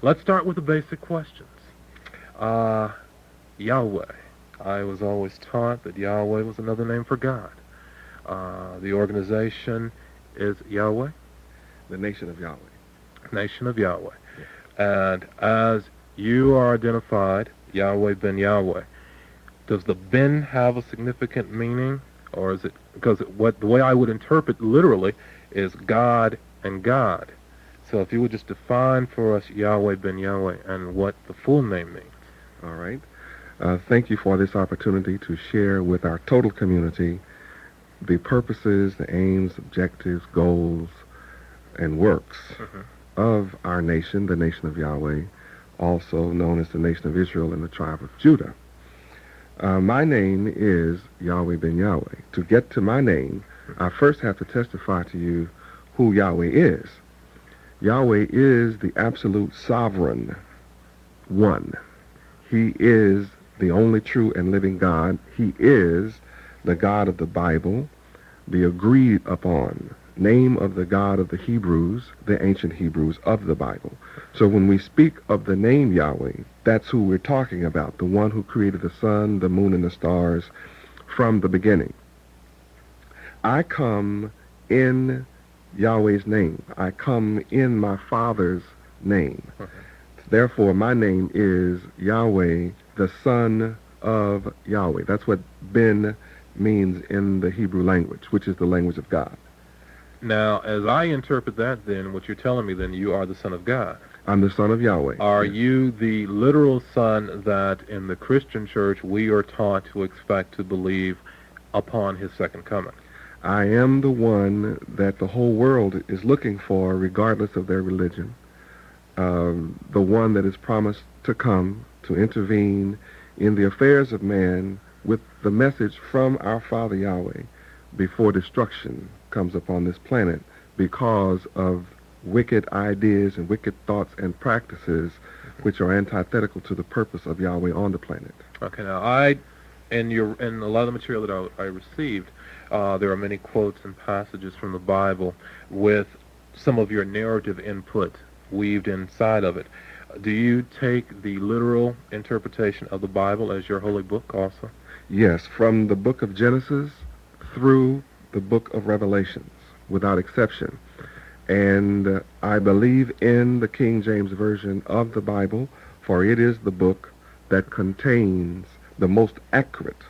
Let's start with the basic questions. Yahweh. I was always taught that Yahweh was another name for God. The organization is Yahweh, The nation of Yahweh. Nation of Yahweh. Yes. And as you are identified, Yahweh ben Yahweh, does the ben have a significant meaning? Or is it, because the way I would interpret literally is God and God. So if you would just define for us Yahweh ben Yahweh and what the full name means. All right. Thank you for this opportunity to share with our total community the purposes, the aims, objectives, goals, and works of our nation, the nation of Yahweh, also known as the nation of Israel and the tribe of Judah. My name is Yahweh ben Yahweh. To get to my name, I first have to testify to you who Yahweh is. Yahweh is the absolute sovereign one. He is the only true and living God. He is the God of the Bible, the agreed upon name of the God of the Hebrews, the ancient Hebrews of the Bible. So when we speak of the name Yahweh, that's who we're talking about, the one who created the sun, the moon, and the stars from the beginning. I come in Yahweh's name. I come in my Father's name. Therefore, my name is Yahweh, the Son of Yahweh. That's what Ben means in the Hebrew language, which is the language of God. Now, as I interpret that, then, what you're telling me, then, you are the Son of God. I'm the Son of Yahweh. Are Yes. you the literal Son that in the Christian church we are taught to expect to believe upon his second coming? I am the one that the whole world is looking for, regardless of their religion. The one that is promised to come to intervene in the affairs of man with the message from our Father Yahweh before destruction comes upon this planet because of wicked ideas and wicked thoughts and practices which are antithetical to the purpose of Yahweh on the planet. Okay, now in a lot of the material that I received, there are many quotes and passages from the Bible with some of your narrative input weaved inside of it. Do you take the literal interpretation of the Bible as your holy book also? Yes, from the book of Genesis through the book of Revelations, without exception. And I believe in the King James Version of the Bible, for it is the book that contains the most accurate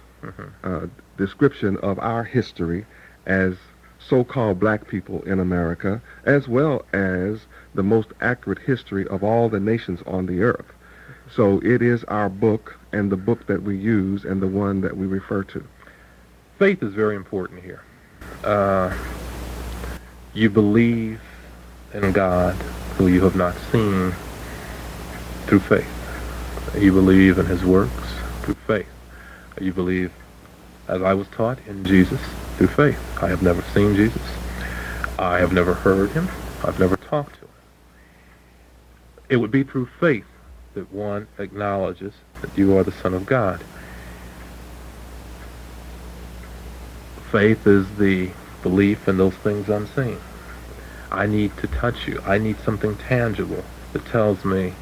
description of our history as so-called black people in America, as well as the most accurate history of all the nations on the earth. So it is our book and the book that we use and the one that we refer to. Faith is very important here. You believe in God who you have not seen through faith. You believe in his works through faith. You believe, as I was taught, in Jesus through faith. I have never seen Jesus. I have never heard him. I've never talked to him. It would be through faith that one acknowledges that you are the Son of God. Faith is the belief in those things unseen. I need to touch you. I need something tangible that tells me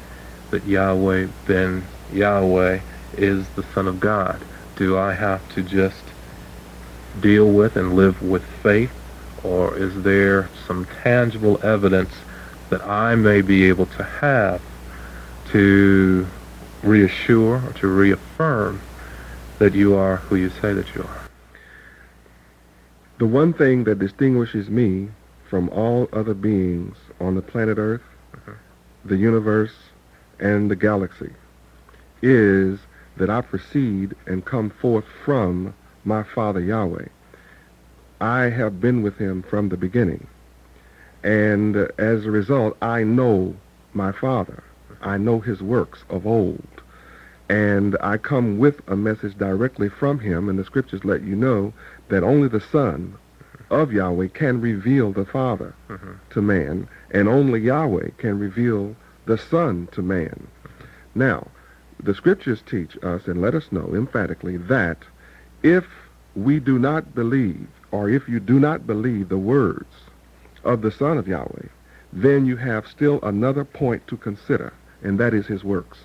that Yahweh ben Yahweh is the Son of God. Do I have to just deal with and live with faith, or is there some tangible evidence that I may be able to have to reassure or to reaffirm that you are who you say that you are? The one thing that distinguishes me from all other beings on the planet Earth, the universe, and the galaxy is that I proceed and come forth from my Father Yahweh. I have been with him from the beginning. And as a result, I know my Father. I know his works of old. And I come with a message directly from him, and the scriptures let you know that only the Son of Yahweh can reveal the Father to man, and only Yahweh can reveal the Son to man. Now, the scriptures teach us and let us know emphatically that if we do not believe, or if you do not believe the words of the Son of Yahweh, then you have still another point to consider, and that is his works.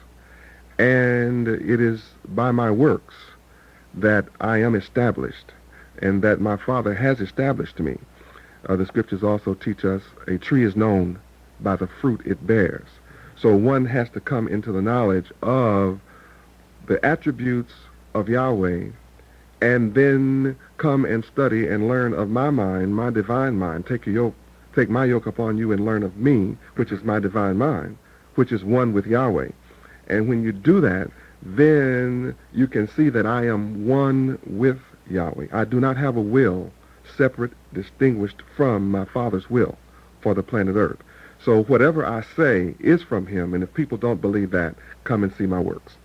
And it is by my works that I am established, and that my Father has established me. The scriptures also teach us a tree is known by the fruit it bears. So one has to come into the knowledge of the attributes of Yahweh, and then come and study and learn of my mind, my divine mind. Take my yoke upon you and learn of me, which is my divine mind, which is one with Yahweh. And when you do that, then you can see that I am one with Yahweh. I do not have a will separate, distinguished from my Father's will for the planet Earth. So whatever I say is from him, and if people don't believe that, come and see my works.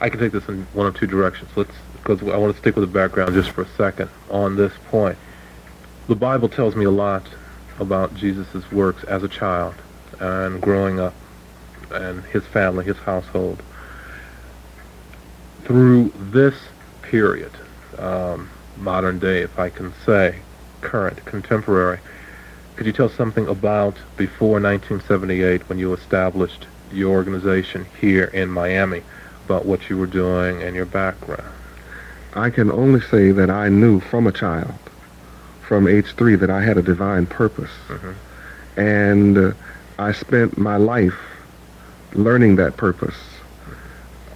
I can take this in one of two directions. Because I want to stick with the background just for a second on this point. The Bible tells me a lot about Jesus' works as a child and growing up and his family, his household. Through this period, modern day, if I can say, current, contemporary, could you tell something about before 1978 when you established your organization here in Miami, about what you were doing and your background? I can only say that I knew from a child, from age 3, that I had a divine purpose. And I spent my life learning that purpose.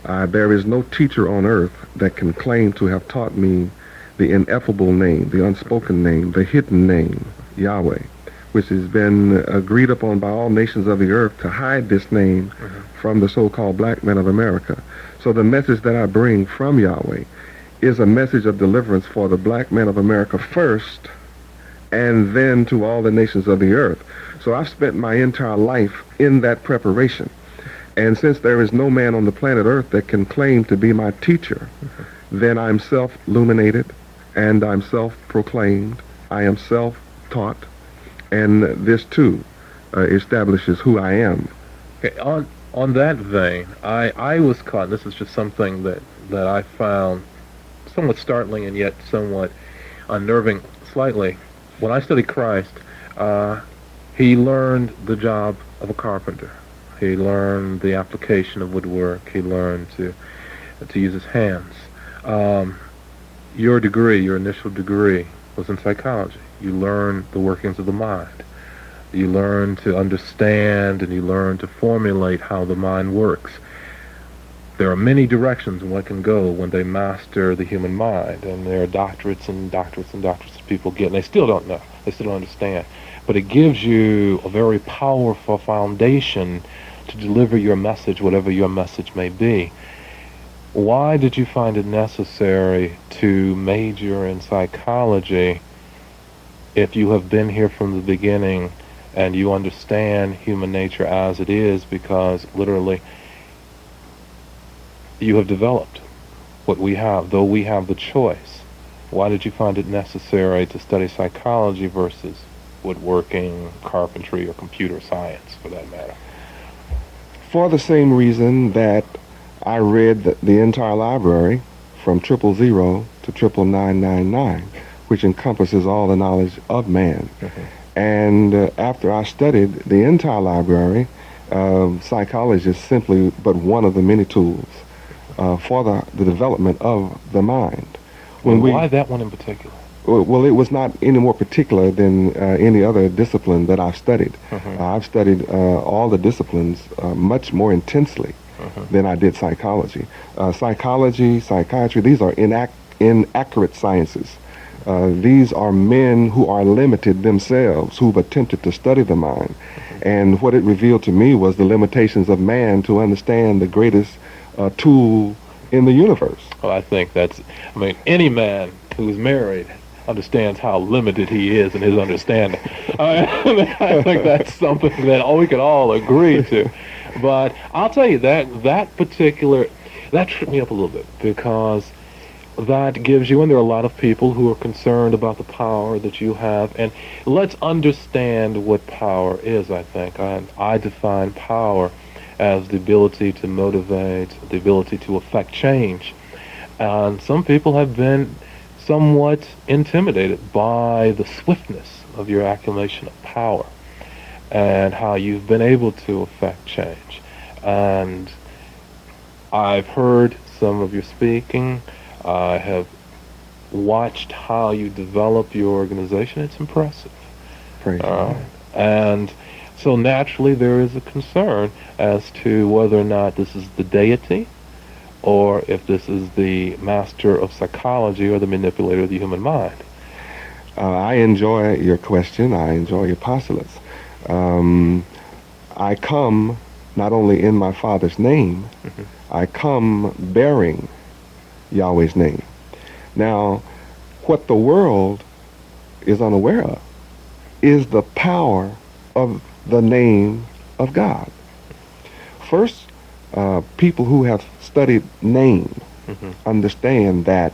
There is no teacher on earth that can claim to have taught me the ineffable name, the unspoken name, the hidden name, Yahweh, which has been agreed upon by all nations of the earth to hide this name from the so-called black men of America. So the message that I bring from Yahweh is a message of deliverance for the black men of America first, and then to all the nations of the earth. So I've spent my entire life in that preparation. And since there is no man on the planet Earth that can claim to be my teacher, then I'm self-illuminated, and I'm self-proclaimed, I am self-taught, and this too establishes who I am. Okay, on that vein, I was caught, and this is just something that I found somewhat startling and yet somewhat unnerving slightly. When I studied Christ, he learned the job of a carpenter. He learned the application of woodwork. He learned to use his hands. Your degree, your initial degree, was in psychology. You learned the workings of the mind. You learn to understand and you learn to formulate how the mind works. There are many directions one can go when they master the human mind, and there are doctorates and doctorates and doctorates that people get, and they still don't know. They still don't understand. But it gives you a very powerful foundation to deliver your message, whatever your message may be. Why did you find it necessary to major in psychology if you have been here from the beginning and you understand human nature as it is? Because literally you have developed what we have, though we have the choice. Why did you find it necessary to study psychology versus woodworking, carpentry, or computer science, for that matter? For the same reason that I read the entire library from 000 to 999, which encompasses all the knowledge of man. And after I studied the entire library, psychology is simply but one of the many tools for the development of the mind. Why that one in particular? Well, it was not any more particular than any other discipline that I've studied. I've studied all the disciplines much more intensely than I did psychology. Psychology, psychiatry, these are inaccurate sciences. These are men who are limited themselves, who've attempted to study the mind. And what it revealed to me was the limitations of man to understand the greatest tool in the universe. Well, I think any man who's married understands how limited he is in his understanding. I think that's something that we could all agree to. But I'll tell you that tripped me up a little bit, because that gives you, and there are a lot of people who are concerned about the power that you have, and let's understand what power is. I think I define power as the ability to motivate, the ability to affect change. And some people have been somewhat intimidated by the swiftness of your accumulation of power. and how you've been able to affect change. And I've heard some of your speaking. I have watched how you develop your organization. It's impressive. Praise God. And so naturally there is a concern as to whether or not this is the deity or if this is the master of psychology or the manipulator of the human mind. I enjoy your question. I enjoy your postulates. I come not only in my Father's name, I come bearing Yahweh's name. Now, what the world is unaware of is the power of the name of God. First, people who have studied name understand that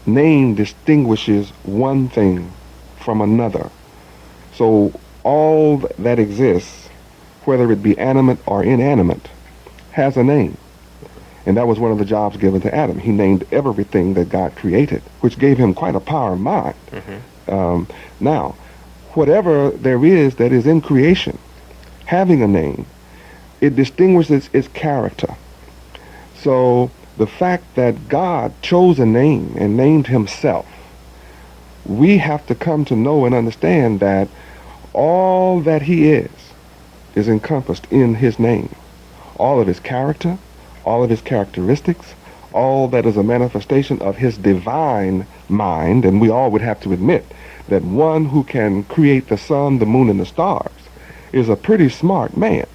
name distinguishes one thing from another. So all that exists, whether it be animate or inanimate, has a name. And that was one of the jobs given to Adam. He named everything that God created, which gave him quite a power of mind. Now, whatever there is that is in creation, having a name, it distinguishes its character. So the fact that God chose a name and named himself, we have to come to know and understand that all that he is encompassed in his name. All of his character, all of his characteristics, all that is a manifestation of his divine mind, and we all would have to admit that one who can create the sun, the moon, and the stars is a pretty smart man.